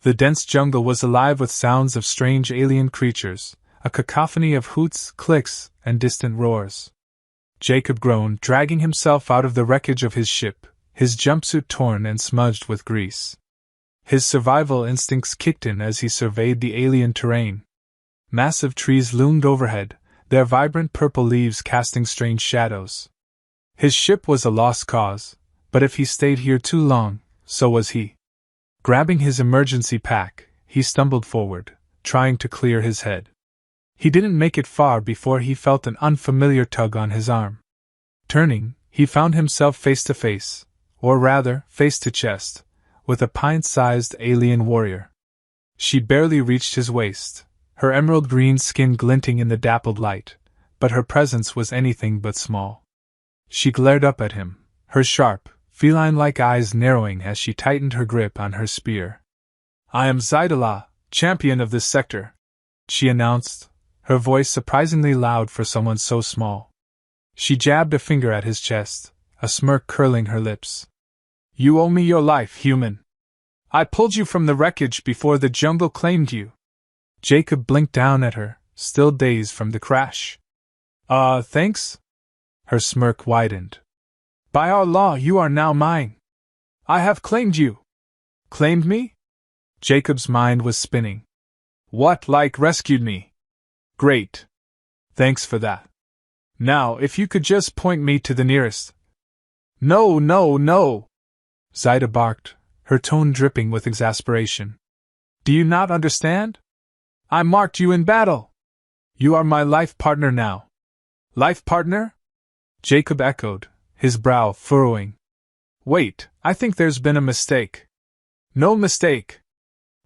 The dense jungle was alive with sounds of strange alien creatures, a cacophony of hoots, clicks, and distant roars. Jacob groaned, dragging himself out of the wreckage of his ship, his jumpsuit torn and smudged with grease. His survival instincts kicked in as he surveyed the alien terrain. Massive trees loomed overhead, their vibrant purple leaves casting strange shadows. His ship was a lost cause, but if he stayed here too long, so was he. Grabbing his emergency pack, he stumbled forward, trying to clear his head. He didn't make it far before he felt an unfamiliar tug on his arm. Turning, he found himself face to face, or rather, face to chest, with a pint-sized alien warrior. She barely reached his waist, her emerald green skin glinting in the dappled light, but her presence was anything but small. She glared up at him, her sharp, feline-like eyes narrowing as she tightened her grip on her spear. "I am Zydala, champion of this sector," she announced, her voice surprisingly loud for someone so small. She jabbed a finger at his chest, a smirk curling her lips. "You owe me your life, human. I pulled you from the wreckage before the jungle claimed you." Jacob blinked down at her, still dazed from the crash. Thanks?" Her smirk widened. "By our law, you are now mine. I have claimed you." "Claimed me?" Jacob's mind was spinning. "What, like rescued me? Great. Thanks for that. Now, if you could just point me to the nearest." "No, no, no!" Zyda barked, her tone dripping with exasperation. "Do you not understand? I marked you in battle. You are my life partner now." "Life partner?" Jacob echoed, his brow furrowing. "Wait, I think there's been a mistake." "No mistake."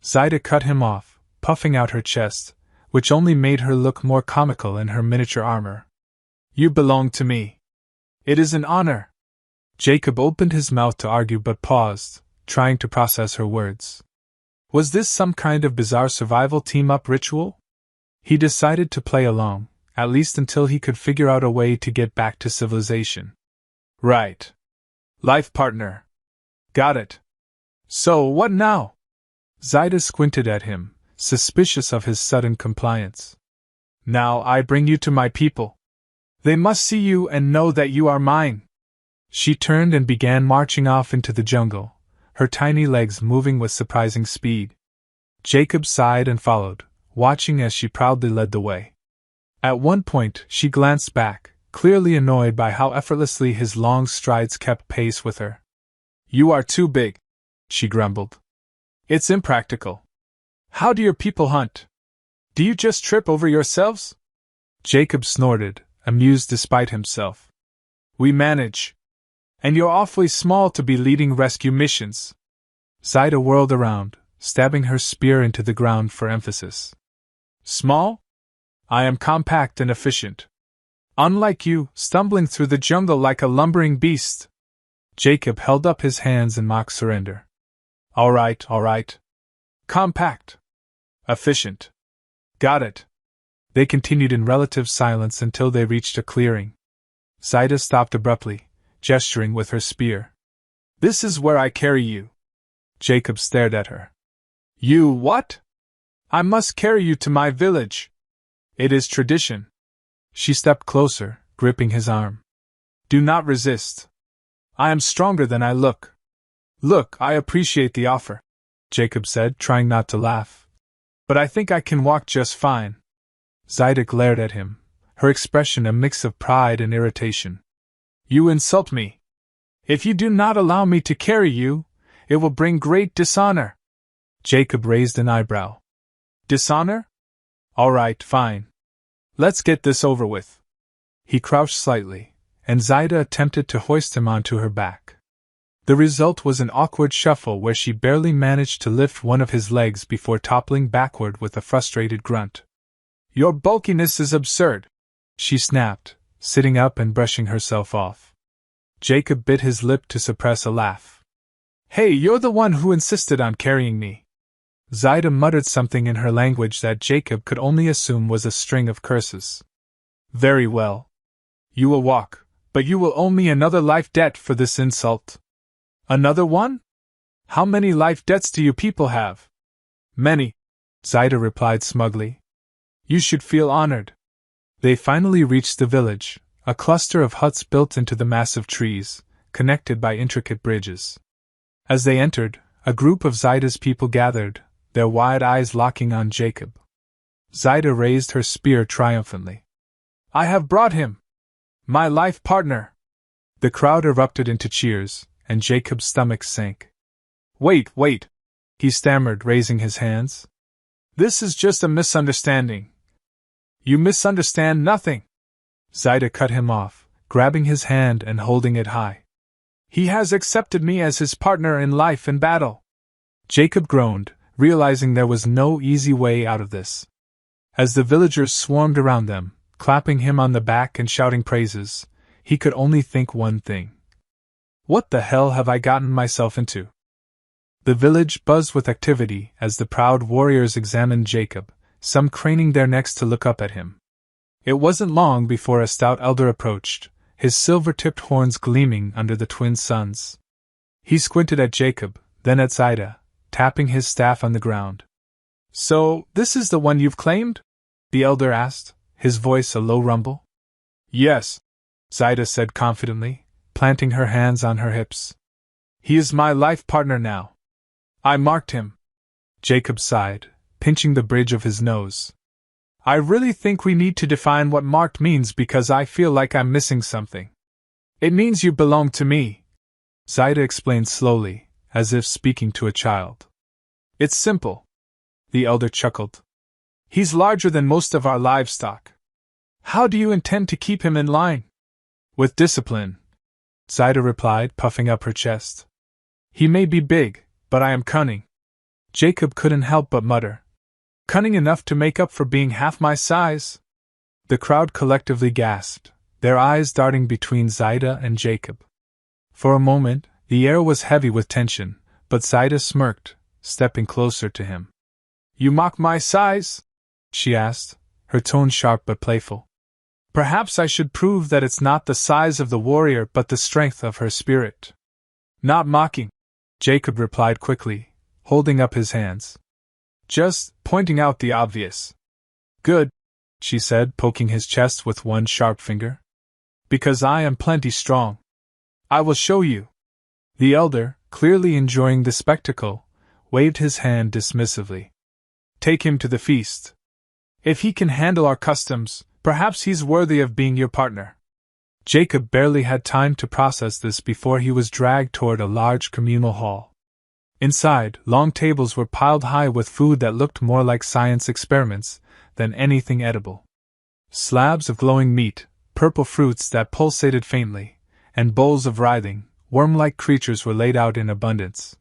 Zyda cut him off, puffing out her chest, which only made her look more comical in her miniature armor. "You belong to me. It is an honor." Jacob opened his mouth to argue but paused, trying to process her words. Was this some kind of bizarre survival team-up ritual? He decided to play along, at least until he could figure out a way to get back to civilization. "Right. Life partner. Got it. So, what now?" Zyda squinted at him, suspicious of his sudden compliance. "Now I bring you to my people. They must see you and know that you are mine." She turned and began marching off into the jungle, her tiny legs moving with surprising speed. Jacob sighed and followed, watching as she proudly led the way. At one point, she glanced back, clearly annoyed by how effortlessly his long strides kept pace with her. "You are too big," she grumbled. "It's impractical. How do your people hunt? Do you just trip over yourselves?" Jacob snorted, amused despite himself. "We manage. And you're awfully small to be leading rescue missions." Zyda whirled around, stabbing her spear into the ground for emphasis. "Small? I am compact and efficient. Unlike you, stumbling through the jungle like a lumbering beast." Jacob held up his hands in mock surrender. All right. Compact. Efficient. Got it." They continued in relative silence until they reached a clearing. Zyda stopped abruptly, gesturing with her spear. "This is where I carry you." Jacob stared at her. "You what?" "I must carry you to my village. It is tradition." She stepped closer, gripping his arm. "Do not resist. I am stronger than I look." "Look, I appreciate the offer," Jacob said, trying not to laugh. "But I think I can walk just fine." Zyda glared at him, her expression a mix of pride and irritation. "You insult me. If you do not allow me to carry you, it will bring great dishonor." Jacob raised an eyebrow. "Dishonor? All right, fine. Let's get this over with." He crouched slightly, and Zyda attempted to hoist him onto her back. The result was an awkward shuffle where she barely managed to lift one of his legs before toppling backward with a frustrated grunt. "Your bulkiness is absurd," she snapped, sitting up and brushing herself off. Jacob bit his lip to suppress a laugh. "Hey, you're the one who insisted on carrying me." Zyda muttered something in her language that Jacob could only assume was a string of curses. "Very well. You will walk, but you will owe me another life debt for this insult." "Another one? How many life debts do you people have?" Many, Zaida replied smugly. You should feel honored. They finally reached the village, a cluster of huts built into the massive trees, connected by intricate bridges. As they entered, a group of Zaida's people gathered, their wide eyes locking on Jacob. Zaida raised her spear triumphantly. I have brought him! My life partner! The crowd erupted into cheers, and Jacob's stomach sank. Wait, he stammered, raising his hands. This is just a misunderstanding. You misunderstand nothing. Zaida cut him off, grabbing his hand and holding it high. He has accepted me as his partner in life and battle. Jacob groaned, realizing there was no easy way out of this. As the villagers swarmed around them, clapping him on the back and shouting praises, he could only think one thing. What the hell have I gotten myself into? The village buzzed with activity as the proud warriors examined Jacob, some craning their necks to look up at him. It wasn't long before a stout elder approached, his silver-tipped horns gleaming under the twin suns. He squinted at Jacob, then at Zaida, tapping his staff on the ground. So, this is the one you've claimed? The elder asked, his voice a low rumble. Yes, Zaida said confidently, planting her hands on her hips. He is my life partner now. I marked him. Jacob sighed, pinching the bridge of his nose. I really think we need to define what marked means because I feel like I'm missing something. It means you belong to me, Zaida explained slowly, as if speaking to a child. It's simple. The elder chuckled. He's larger than most of our livestock. How do you intend to keep him in line? With discipline, Zaida replied, puffing up her chest. He may be big, but I am cunning. Jacob couldn't help but mutter. Cunning enough to make up for being half my size? The crowd collectively gasped, their eyes darting between Zaida and Jacob. For a moment, the air was heavy with tension, but Zaida smirked, stepping closer to him. You mock my size? She asked, her tone sharp but playful. Perhaps I should prove that it's not the size of the warrior but the strength of her spirit. Not mocking, Jacob replied quickly, holding up his hands. Just pointing out the obvious. Good, she said, poking his chest with one sharp finger. Because I am plenty strong. I will show you. The elder, clearly enjoying the spectacle, waved his hand dismissively. Take him to the feast. If he can handle our customs, perhaps he's worthy of being your partner. Jacob barely had time to process this before he was dragged toward a large communal hall. Inside, long tables were piled high with food that looked more like science experiments than anything edible. Slabs of glowing meat, purple fruits that pulsated faintly, and bowls of writhing, worm-like creatures were laid out in abundance.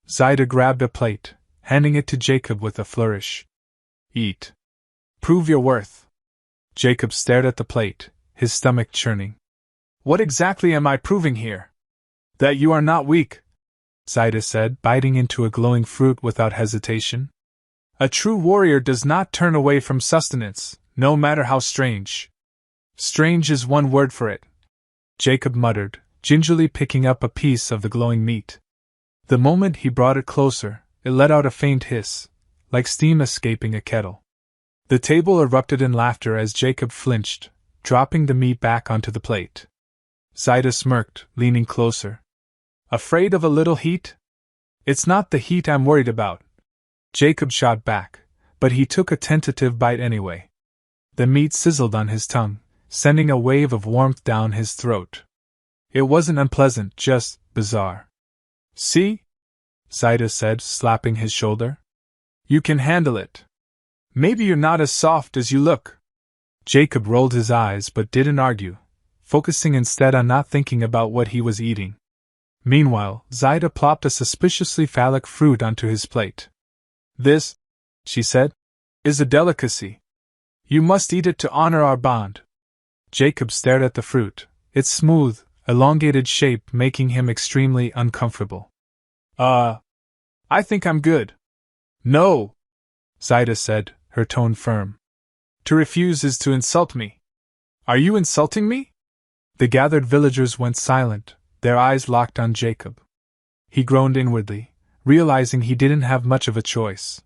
Zaida grabbed a plate, handing it to Jacob with a flourish. Eat. Prove your worth. Jacob stared at the plate, his stomach churning. What exactly am I proving here? That you are not weak, Zaida said, biting into a glowing fruit without hesitation. A true warrior does not turn away from sustenance, no matter how strange. Strange is one word for it, Jacob muttered, gingerly picking up a piece of the glowing meat. The moment he brought it closer, it let out a faint hiss, like steam escaping a kettle. The table erupted in laughter as Jacob flinched, dropping the meat back onto the plate. Zaida smirked, leaning closer. Afraid of a little heat? It's not the heat I'm worried about. Jacob shot back, but he took a tentative bite anyway. The meat sizzled on his tongue, sending a wave of warmth down his throat. It wasn't unpleasant, just bizarre. See? Zaida said, slapping his shoulder. You can handle it. Maybe you're not as soft as you look. Jacob rolled his eyes but didn't argue, focusing instead on not thinking about what he was eating. Meanwhile, Zaida plopped a suspiciously phallic fruit onto his plate. This, she said, is a delicacy. You must eat it to honor our bond. Jacob stared at the fruit, its smooth, elongated shape making him extremely uncomfortable. I think I'm good. No, Zaida said, her tone firm. To refuse is to insult me. Are you insulting me? The gathered villagers went silent, their eyes locked on Jacob. He groaned inwardly, realizing he didn't have much of a choice.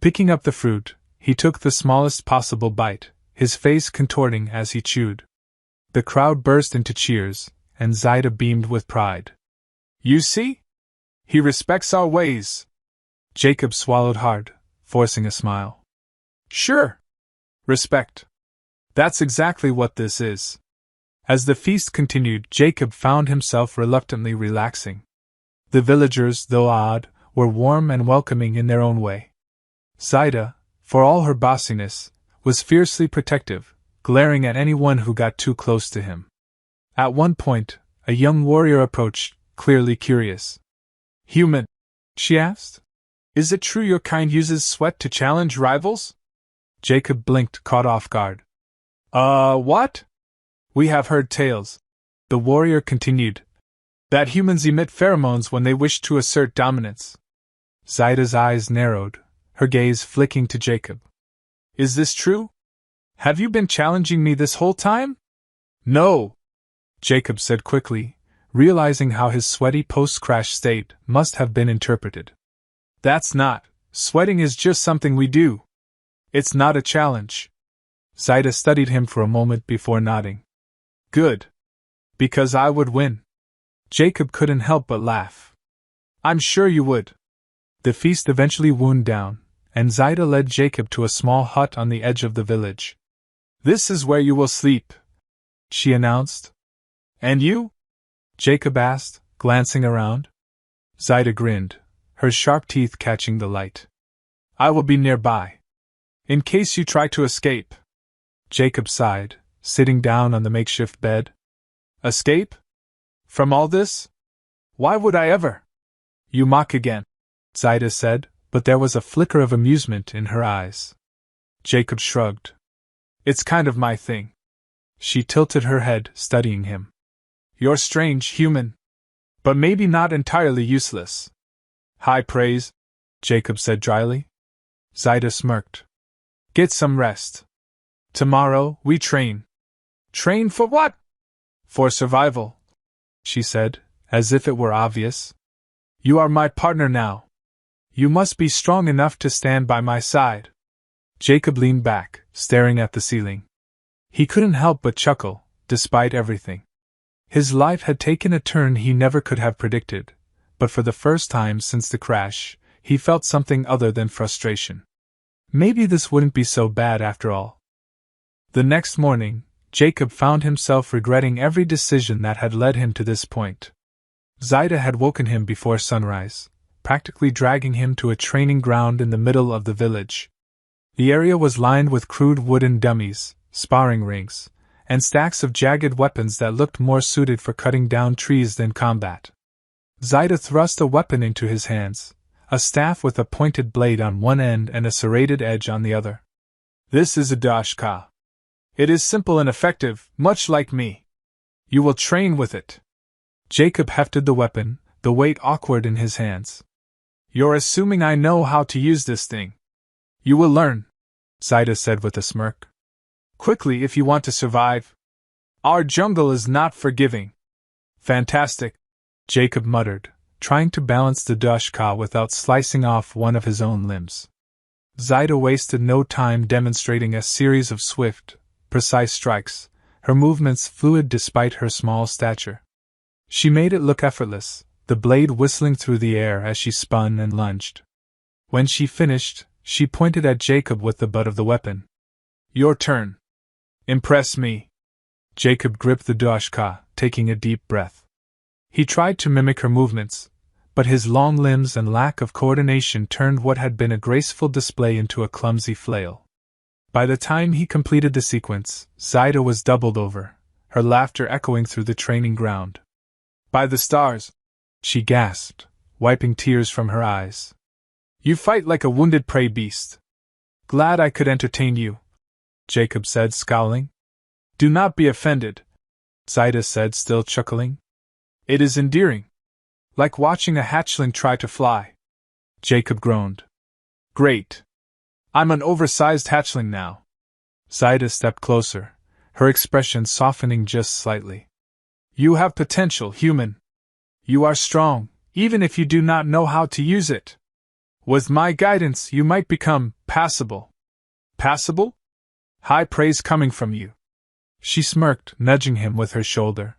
Picking up the fruit, he took the smallest possible bite, his face contorting as he chewed. The crowd burst into cheers, and Zaida beamed with pride. You see? He respects our ways. Jacob swallowed hard, forcing a smile. Sure. Respect. That's exactly what this is. As the feast continued, Jacob found himself reluctantly relaxing. The villagers, though odd, were warm and welcoming in their own way. Zaida, for all her bossiness, was fiercely protective, glaring at anyone who got too close to him. At one point, a young warrior approached, clearly curious. Human? She asked. Is it true your kind uses sweat to challenge rivals? Jacob blinked, caught off guard. What? We have heard tales, the warrior continued, that humans emit pheromones when they wish to assert dominance. Zaida's eyes narrowed, her gaze flicking to Jacob. Is this true? Have you been challenging me this whole time? No, Jacob said quickly, realizing how his sweaty post-crash state must have been interpreted. That's not. Sweating is just something we do. It's not a challenge. Zaida studied him for a moment before nodding. Good. Because I would win. Jacob couldn't help but laugh. I'm sure you would. The feast eventually wound down, and Zaida led Jacob to a small hut on the edge of the village. This is where you will sleep, she announced. And you? Jacob asked, glancing around. Zaida grinned, her sharp teeth catching the light. I will be nearby. In case you try to escape. Jacob sighed, sitting down on the makeshift bed. Escape? From all this? Why would I ever? You mock again, Zaida said, but there was a flicker of amusement in her eyes. Jacob shrugged. It's kind of my thing. She tilted her head, studying him. You're strange, human. But maybe not entirely useless. High praise, Jacob said dryly. Zaida smirked. Get some rest. Tomorrow, we train. Train for what? For survival, she said, as if it were obvious. You are my partner now. You must be strong enough to stand by my side. Jacob leaned back, staring at the ceiling. He couldn't help but chuckle, despite everything. His life had taken a turn he never could have predicted, but for the first time since the crash, he felt something other than frustration. Maybe this wouldn't be so bad after all. The next morning, Jacob found himself regretting every decision that had led him to this point. Zaida had woken him before sunrise, practically dragging him to a training ground in the middle of the village. The area was lined with crude wooden dummies, sparring rings, and stacks of jagged weapons that looked more suited for cutting down trees than combat. Zaida thrust a weapon into his hands, a staff with a pointed blade on one end and a serrated edge on the other. This is a dashka. It is simple and effective, much like me. You will train with it. Jacob hefted the weapon, the weight awkward in his hands. You're assuming I know how to use this thing. You will learn, Zaida said with a smirk. Quickly if you want to survive. Our jungle is not forgiving. Fantastic, Jacob muttered, trying to balance the dashka without slicing off one of his own limbs. Zaida wasted no time demonstrating a series of swift, precise strikes, her movements fluid despite her small stature. She made it look effortless, the blade whistling through the air as she spun and lunged. When she finished, she pointed at Jacob with the butt of the weapon. Your turn. Impress me. Jacob gripped the dashka, taking a deep breath. He tried to mimic her movements, but his long limbs and lack of coordination turned what had been a graceful display into a clumsy flail. By the time he completed the sequence, Zaida was doubled over, her laughter echoing through the training ground. By the stars, she gasped, wiping tears from her eyes. You fight like a wounded prey beast. Glad I could entertain you, Jacob said, scowling. Do not be offended, Zaida said, still chuckling. It is endearing. Like watching a hatchling try to fly. Jacob groaned. Great. I'm an oversized hatchling now. Zaida stepped closer, her expression softening just slightly. You have potential, human. You are strong, even if you do not know how to use it. With my guidance, you might become passable. Passable? High praise coming from you. She smirked, nudging him with her shoulder.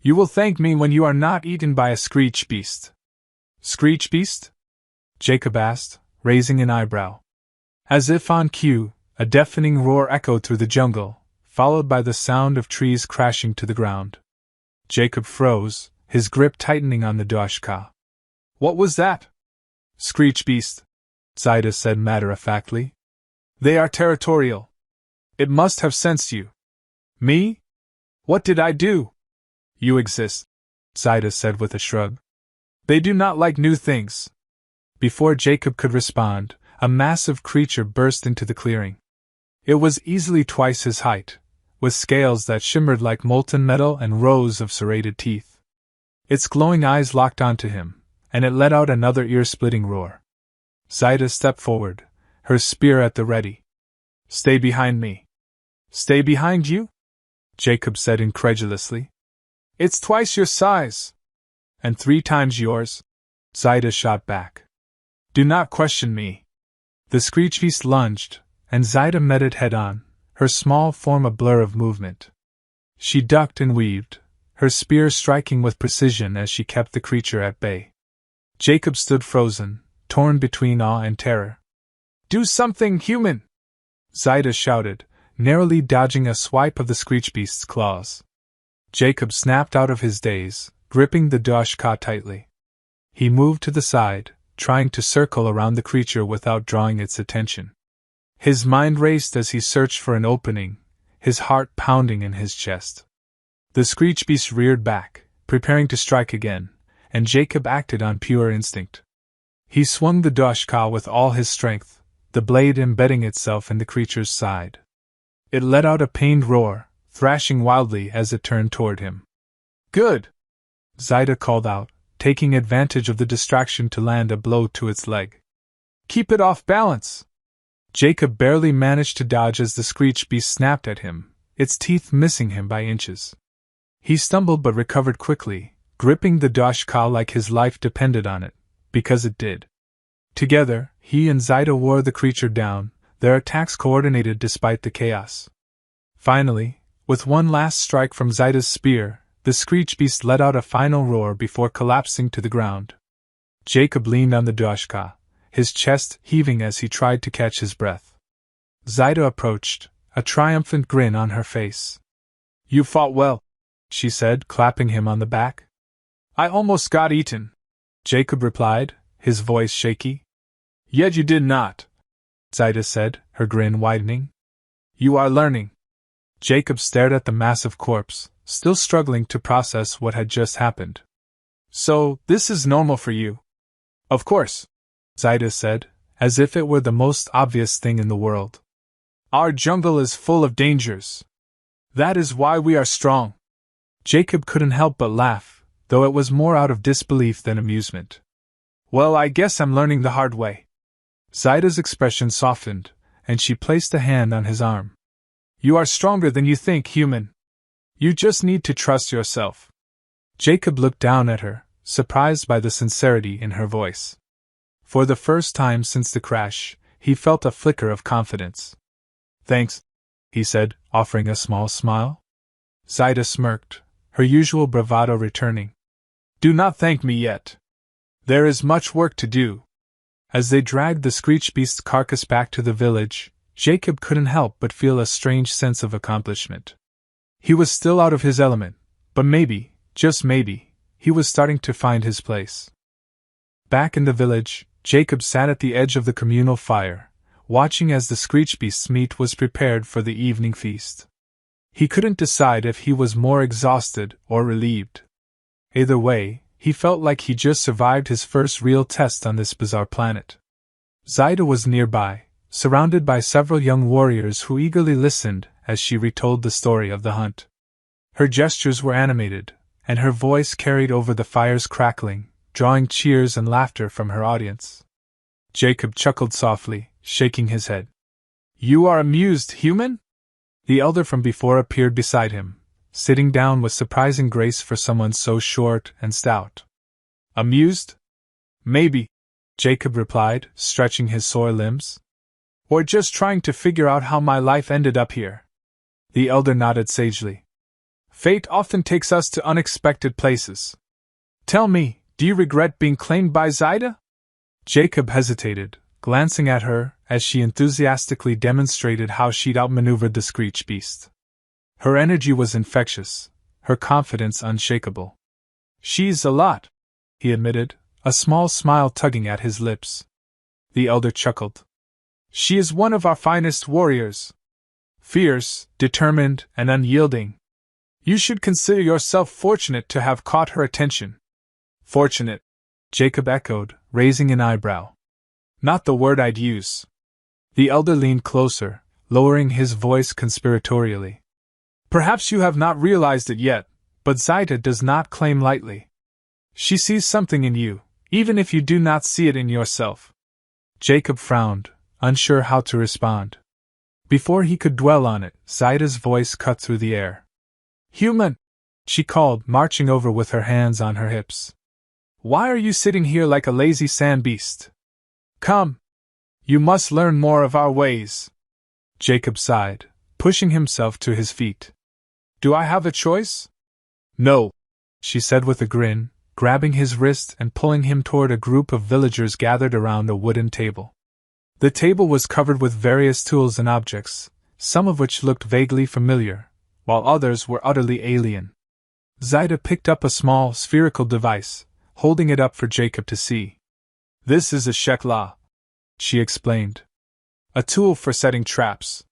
You will thank me when you are not eaten by a screech beast. Screech beast? Jacob asked, raising an eyebrow. As if on cue, a deafening roar echoed through the jungle, followed by the sound of trees crashing to the ground. Jacob froze, his grip tightening on the Doshka. What was that? Screech beast, Zaida said matter-of-factly. They are territorial. It must have sensed you. Me? What did I do? You exist, Zaida said with a shrug. They do not like new things. Before Jacob could respond, a massive creature burst into the clearing. It was easily twice his height, with scales that shimmered like molten metal and rows of serrated teeth. Its glowing eyes locked onto him, and it let out another ear-splitting roar. Zaida stepped forward, her spear at the ready. Stay behind me. Stay behind you? Jacob said incredulously. It's twice your size. And 3 times yours, Zaida shot back. Do not question me. The screech beast lunged, and Zaida met it head-on, her small form a blur of movement. She ducked and weaved, her spear striking with precision as she kept the creature at bay. Jacob stood frozen, torn between awe and terror. Do something, human! Zaida shouted, narrowly dodging a swipe of the screech beast's claws. Jacob snapped out of his daze, gripping the Doshka tightly. He moved to the side, trying to circle around the creature without drawing its attention. His mind raced as he searched for an opening, his heart pounding in his chest. The screech beast reared back, preparing to strike again, and Jacob acted on pure instinct. He swung the Doshka with all his strength, the blade embedding itself in the creature's side. It let out a pained roar, thrashing wildly as it turned toward him. Good! Zaida called out, taking advantage of the distraction to land a blow to its leg. Keep it off balance! Jacob barely managed to dodge as the screech beast snapped at him, its teeth missing him by inches. He stumbled but recovered quickly, gripping the Doshka like his life depended on it, because it did. Together, he and Zaida wore the creature down, their attacks coordinated despite the chaos. Finally, with one last strike from Zaida's spear, the screech beast let out a final roar before collapsing to the ground. Jacob leaned on the Doshka, his chest heaving as he tried to catch his breath. Zaida approached, a triumphant grin on her face. You fought well, she said, clapping him on the back. I almost got eaten, Jacob replied, his voice shaky. Yet you did not, Zaida said, her grin widening. You are learning. Jacob stared at the massive corpse, still struggling to process what had just happened. So, this is normal for you? Of course, Zaida said, as if it were the most obvious thing in the world. Our jungle is full of dangers. That is why we are strong. Jacob couldn't help but laugh, though it was more out of disbelief than amusement. Well, I guess I'm learning the hard way. Zaida's expression softened, and she placed a hand on his arm. You are stronger than you think, human. You just need to trust yourself. Jacob looked down at her, surprised by the sincerity in her voice. For the first time since the crash, he felt a flicker of confidence. Thanks, he said, offering a small smile. Zaida smirked, her usual bravado returning. Do not thank me yet. There is much work to do. As they dragged the screech beast's carcass back to the village, Jacob couldn't help but feel a strange sense of accomplishment. He was still out of his element, but maybe, just maybe, he was starting to find his place. Back in the village, Jacob sat at the edge of the communal fire, watching as the screech beast's meat was prepared for the evening feast. He couldn't decide if he was more exhausted or relieved. Either way, he felt like he just survived his first real test on this bizarre planet. Zaida was nearby, surrounded by several young warriors who eagerly listened as she retold the story of the hunt. Her gestures were animated, and her voice carried over the fire's crackling, drawing cheers and laughter from her audience. Jacob chuckled softly, shaking his head. You are amused, human? The elder from before appeared beside him, sitting down with surprising grace for someone so short and stout. Amused? Maybe, Jacob replied, stretching his sore limbs. Or just trying to figure out how my life ended up here. The elder nodded sagely. Fate often takes us to unexpected places. Tell me, do you regret being claimed by Zaida? Jacob hesitated, glancing at her as she enthusiastically demonstrated how she'd outmaneuvered the Screech Beast. Her energy was infectious, her confidence unshakable. She's a lot, he admitted, a small smile tugging at his lips. The elder chuckled. She is one of our finest warriors. Fierce, determined, and unyielding. You should consider yourself fortunate to have caught her attention. Fortunate, Jacob echoed, raising an eyebrow. Not the word I'd use. The elder leaned closer, lowering his voice conspiratorially. Perhaps you have not realized it yet, but Zaida does not claim lightly. She sees something in you, even if you do not see it in yourself. Jacob frowned, unsure how to respond. Before he could dwell on it, Zaida's voice cut through the air. Human! She called, marching over with her hands on her hips. Why are you sitting here like a lazy sand beast? Come! You must learn more of our ways. Jacob sighed, pushing himself to his feet. Do I have a choice? No, she said with a grin, grabbing his wrist and pulling him toward a group of villagers gathered around a wooden table. The table was covered with various tools and objects, some of which looked vaguely familiar, while others were utterly alien. Zaida picked up a small, spherical device, holding it up for Jacob to see. This is a HFY, she explained. A tool for setting traps.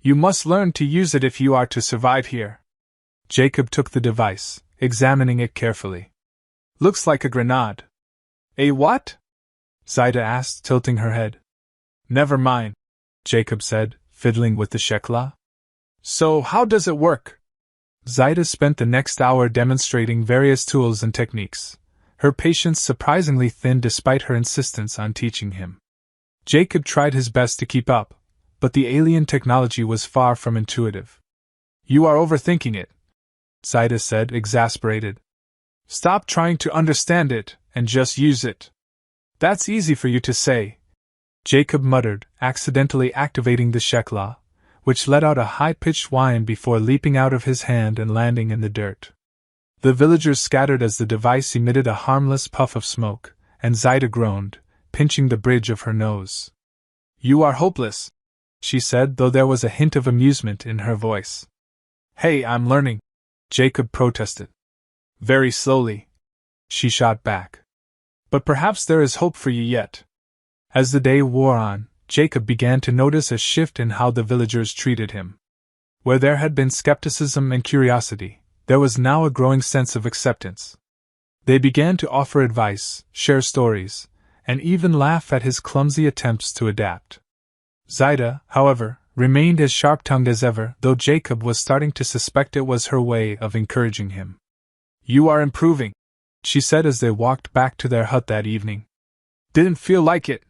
You must learn to use it if you are to survive here. Jacob took the device, examining it carefully. Looks like a grenade. A what? Zaida asked, tilting her head. Never mind, Jacob said, fiddling with the HFY. So how does it work? Zaida spent the next hour demonstrating various tools and techniques, her patience surprisingly thin despite her insistence on teaching him. Jacob tried his best to keep up, but the alien technology was far from intuitive. You are overthinking it, Zaida said, exasperated. Stop trying to understand it, and just use it. That's easy for you to say, Jacob muttered, accidentally activating the HFY, which let out a high-pitched whine before leaping out of his hand and landing in the dirt. The villagers scattered as the device emitted a harmless puff of smoke, and Zaida groaned, pinching the bridge of her nose. You are hopeless, she said, though there was a hint of amusement in her voice. Hey, I'm learning, Jacob protested. Very slowly, she shot back. But perhaps there is hope for you yet. As the day wore on, Jacob began to notice a shift in how the villagers treated him. Where there had been skepticism and curiosity, there was now a growing sense of acceptance. They began to offer advice, share stories, and even laugh at his clumsy attempts to adapt. Zaida, however, remained as sharp-tongued as ever, though Jacob was starting to suspect it was her way of encouraging him. You are improving, she said as they walked back to their hut that evening. Didn't feel like it,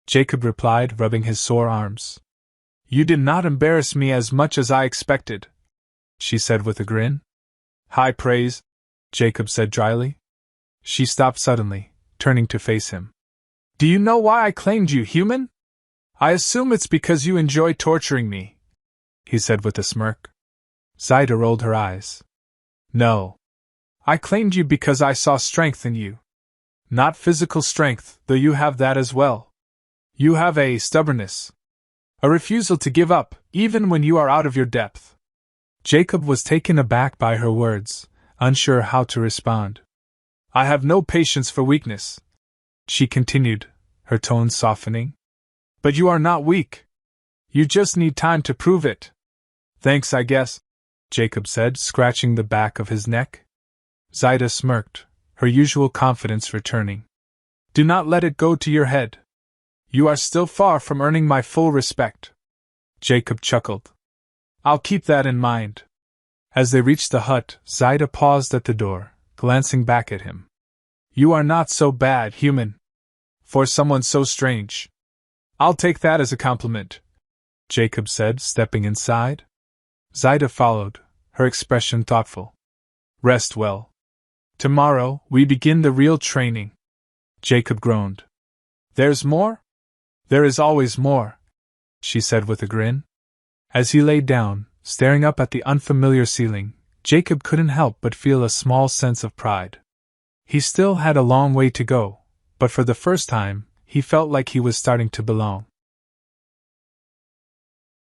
Jacob replied, rubbing his sore arms. You did not embarrass me as much as I expected, she said with a grin. High praise, Jacob said dryly. She stopped suddenly, turning to face him. Do you know why I claimed you, human? I assume it's because you enjoy torturing me, he said with a smirk. Zaida rolled her eyes. No. I claimed you because I saw strength in you. Not physical strength, though you have that as well. You have a stubbornness. A refusal to give up, even when you are out of your depth. Jacob was taken aback by her words, unsure how to respond. I have no patience for weakness, she continued, her tone softening. But you are not weak. You just need time to prove it. Thanks, I guess, Jacob said, scratching the back of his neck. Zaida smirked, her usual confidence returning. Do not let it go to your head. You are still far from earning my full respect. Jacob chuckled. I'll keep that in mind. As they reached the hut, Zaida paused at the door, glancing back at him. You are not so bad, human. For someone so strange. I'll take that as a compliment, Jacob said, stepping inside. Zaida followed, her expression thoughtful. Rest well. Tomorrow, we begin the real training. Jacob groaned. There's more? There is always more, she said with a grin. As he lay down, staring up at the unfamiliar ceiling, Jacob couldn't help but feel a small sense of pride. He still had a long way to go, but for the first time, he felt like he was starting to belong.